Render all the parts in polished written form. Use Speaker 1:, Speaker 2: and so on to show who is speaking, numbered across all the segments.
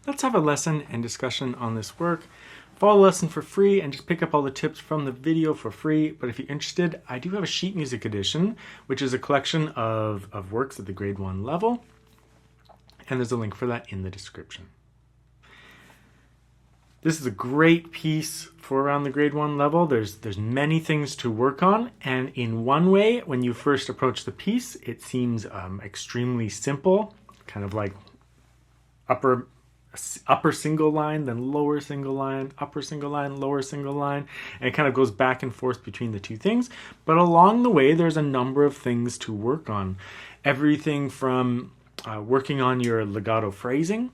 Speaker 1: Let's have a lesson and discussion on this work. Follow the lesson for free and just pick up all the tips from the video for free. But if you're interested, I do have a sheet music edition, which is a collection of works at the grade 1 level. And there's a link for that in the description. This is a great piece for around the grade 1 level. There's many things to work on. And in one way, when you first approach the piece, it seems extremely simple, kind of like upper single line, then lower single line, upper single line, lower single line, and it kind of goes back and forth between the two things. But along the way, there's a number of things to work on. Everything from working on your legato phrasing,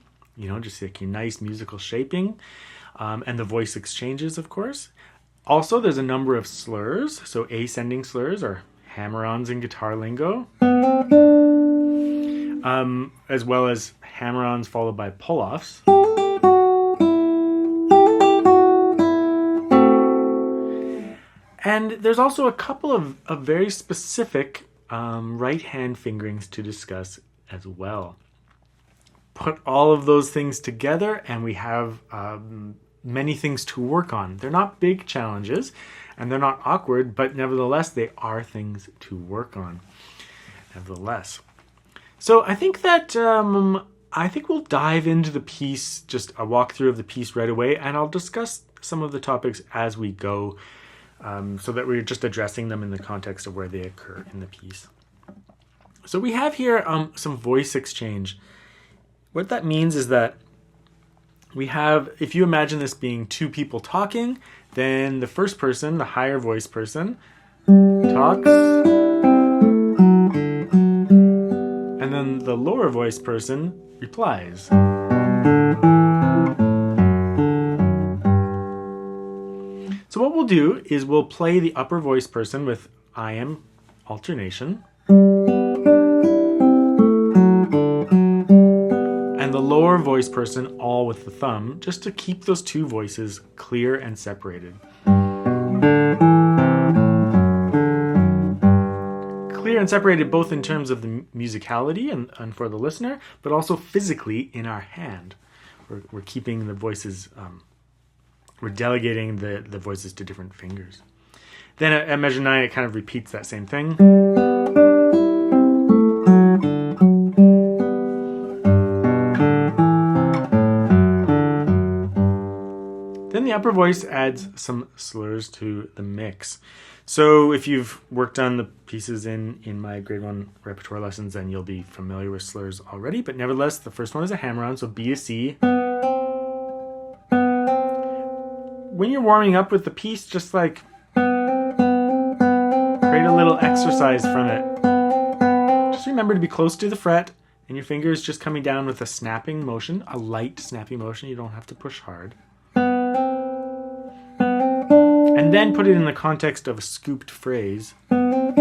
Speaker 1: just like your nice musical shaping, and the voice exchanges, of course. Also, there's a number of slurs, so ascending slurs or hammer-ons in guitar lingo. As well as hammer-ons followed by pull-offs. And there's also a couple of very specific right-hand fingerings to discuss as well. Put all of those things together and we have many things to work on. They're not big challenges and they're not awkward, but nevertheless, they are things to work on. Nevertheless. So I think that we'll dive into the piece, just a walkthrough of the piece right away, and I'll discuss some of the topics as we go, so that we're just addressing them in the context of where they occur in the piece. So we have here some voice exchange. What that means is that we have, if you imagine this being two people talking, then the first person, the higher voice person, talks. And then the lower voice person replies. So what we'll do is we'll play the upper voice person with I am alternation. And the lower voice person all with the thumb, just to keep those two voices clear and separated. Clear and separated both in terms of the musicality and for the listener, but also physically in our hand. We're keeping the voices, we're delegating the voices to different fingers. Then at measure 9, it kind of repeats that same thing. Then the upper voice adds some slurs to the mix. So if you've worked on the pieces in my grade 1 repertoire lessons, then you'll be familiar with slurs already. But nevertheless, the first one is a hammer-on, so B, a C. When you're warming up with the piece, just like create a little exercise from it. Just remember to be close to the fret and your fingers just coming down with a snapping motion, a light snapping motion. You don't have to push hard. And then put it in the context of a scooped phrase. And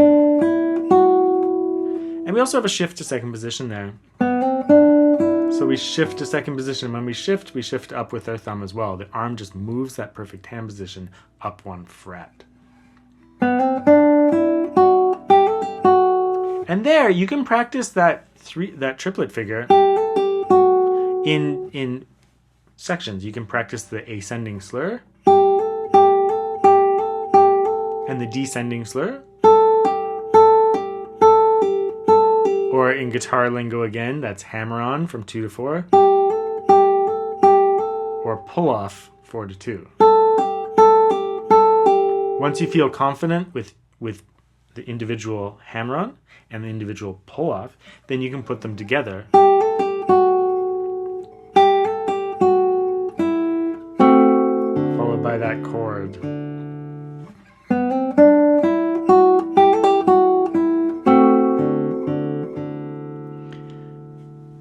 Speaker 1: we also have a shift to second position there. So we shift to second position. When we shift up with our thumb as well. The arm just moves that perfect hand position up one fret. And there you can practice that triplet figure in sections. You can practice the ascending slur and the descending slur. Or in guitar lingo again, that's hammer-on from 2 to 4. or pull off 4/2. Once you feel confident with the individual hammer-on and the individual pull-off, then you can put them together. Followed by that chord.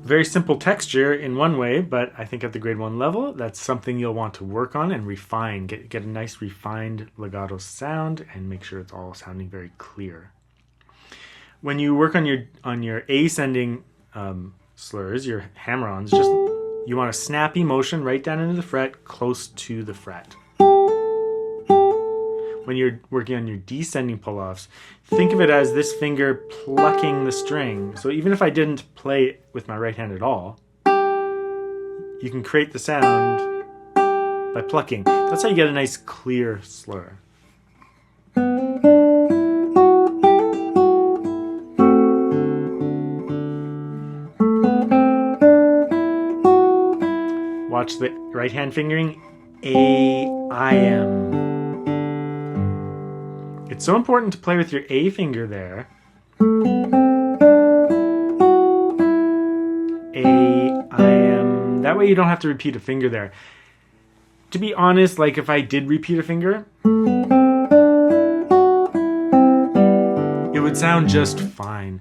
Speaker 1: Very simple texture in one way, but I think at the grade 1 level, that's something you'll want to work on and refine. Get a nice refined legato sound and make sure it's all sounding very clear. When you work on your ascending slurs, your hammer-ons, you want a snappy motion right down into the fret, close to the fret. When you're working on your descending pull-offs, think of it as this finger plucking the string. So even if I didn't play it with my right hand at all, you can create the sound by plucking. That's how you get a nice clear slur. Watch the right hand fingering, A-I-M. It's so important to play with your A finger there. A-I-M. That way you don't have to repeat a finger there. To be honest, like if I did repeat a finger, it would sound just fine.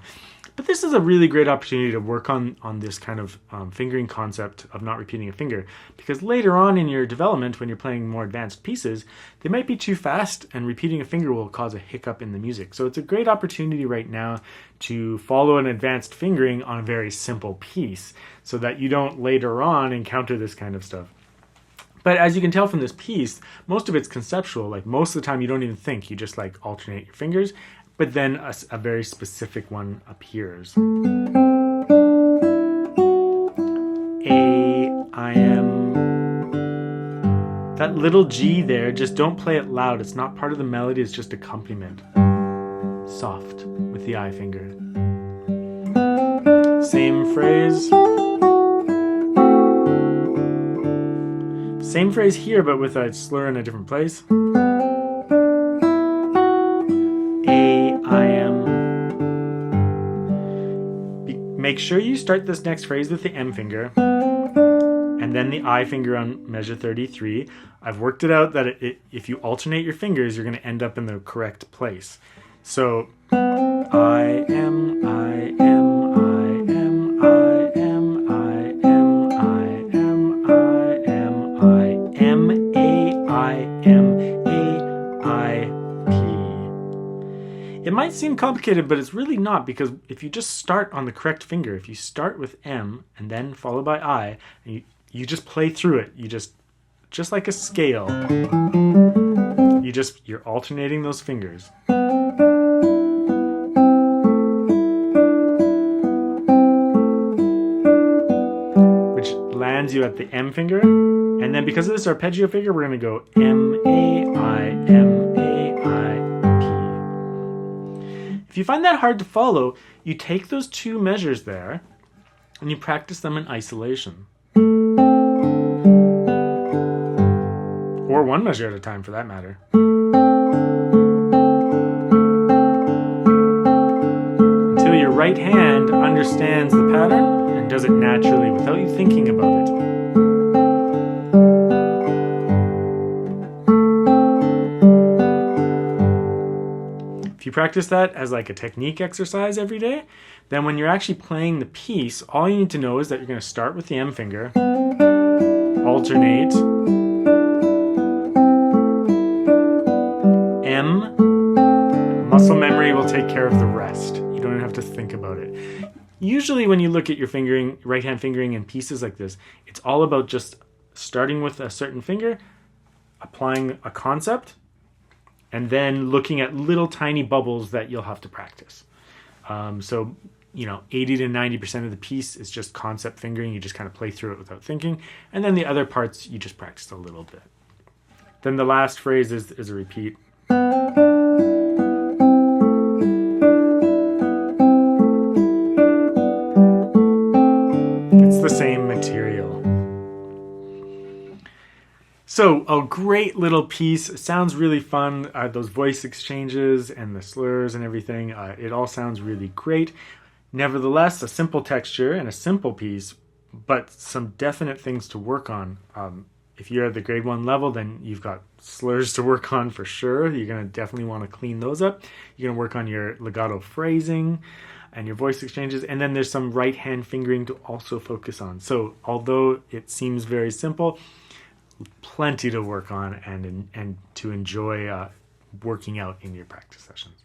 Speaker 1: But this is a really great opportunity to work on this kind of fingering concept of not repeating a finger, because later on in your development, when you're playing more advanced pieces, they might be too fast and repeating a finger will cause a hiccup in the music. So it's a great opportunity right now to follow an advanced fingering on a very simple piece so that you don't later on encounter this kind of stuff. But as you can tell from this piece, most of it's conceptual. Like most of the time you don't even think, you just like alternate your fingers. But then a very specific one appears. A-I-M. That little G there, just don't play it loud. It's not part of the melody, it's just accompaniment. Soft with the I finger. Same phrase. Same phrase here, but with a slur in a different place. Make sure you start this next phrase with the M finger and then the I finger on measure 33. I've worked it out that if you alternate your fingers, you're going to end up in the correct place. So I am, I am, I am, I am, I am, I am, I am, I am, A, I am, A, I, P. It might seem complicated, but it's really not, because if you just start on the correct finger, if you start with M and then followed by I, and you just play through it, you just like a scale, you're alternating those fingers. Which lands you at the M finger, and then because of this arpeggio figure, we're going to go M, A, I, M, A, I, P. If you find that hard to follow, you take those two measures there and you practice them in isolation. Or one measure at a time for that matter. Until your right hand understands the pattern and does it naturally without you thinking about it. If you practice that as like a technique exercise every day, then when you're actually playing the piece, all you need to know is that you're going to start with the M finger, alternate, M, muscle memory will take care of the rest. You don't even have to think about it. Usually when you look at your fingering, right hand fingering in pieces like this, it's all about just starting with a certain finger, applying a concept, and then looking at little tiny bubbles that you'll have to practice. So, 80 to 90% of the piece is just concept fingering. You just kind of play through it without thinking. And then the other parts, you just practice a little bit. Then the last phrase is a repeat. It's the same material. So a great little piece. It sounds really fun. Those voice exchanges and the slurs and everything. It all sounds really great. Nevertheless, a simple texture and a simple piece, but some definite things to work on. If you're at the grade 1 level, then you've got slurs to work on for sure. You're going to definitely want to clean those up. You're going to work on your legato phrasing and your voice exchanges. And then there's some right hand fingering to also focus on. So although it seems very simple, plenty to work on and to enjoy working out in your practice sessions.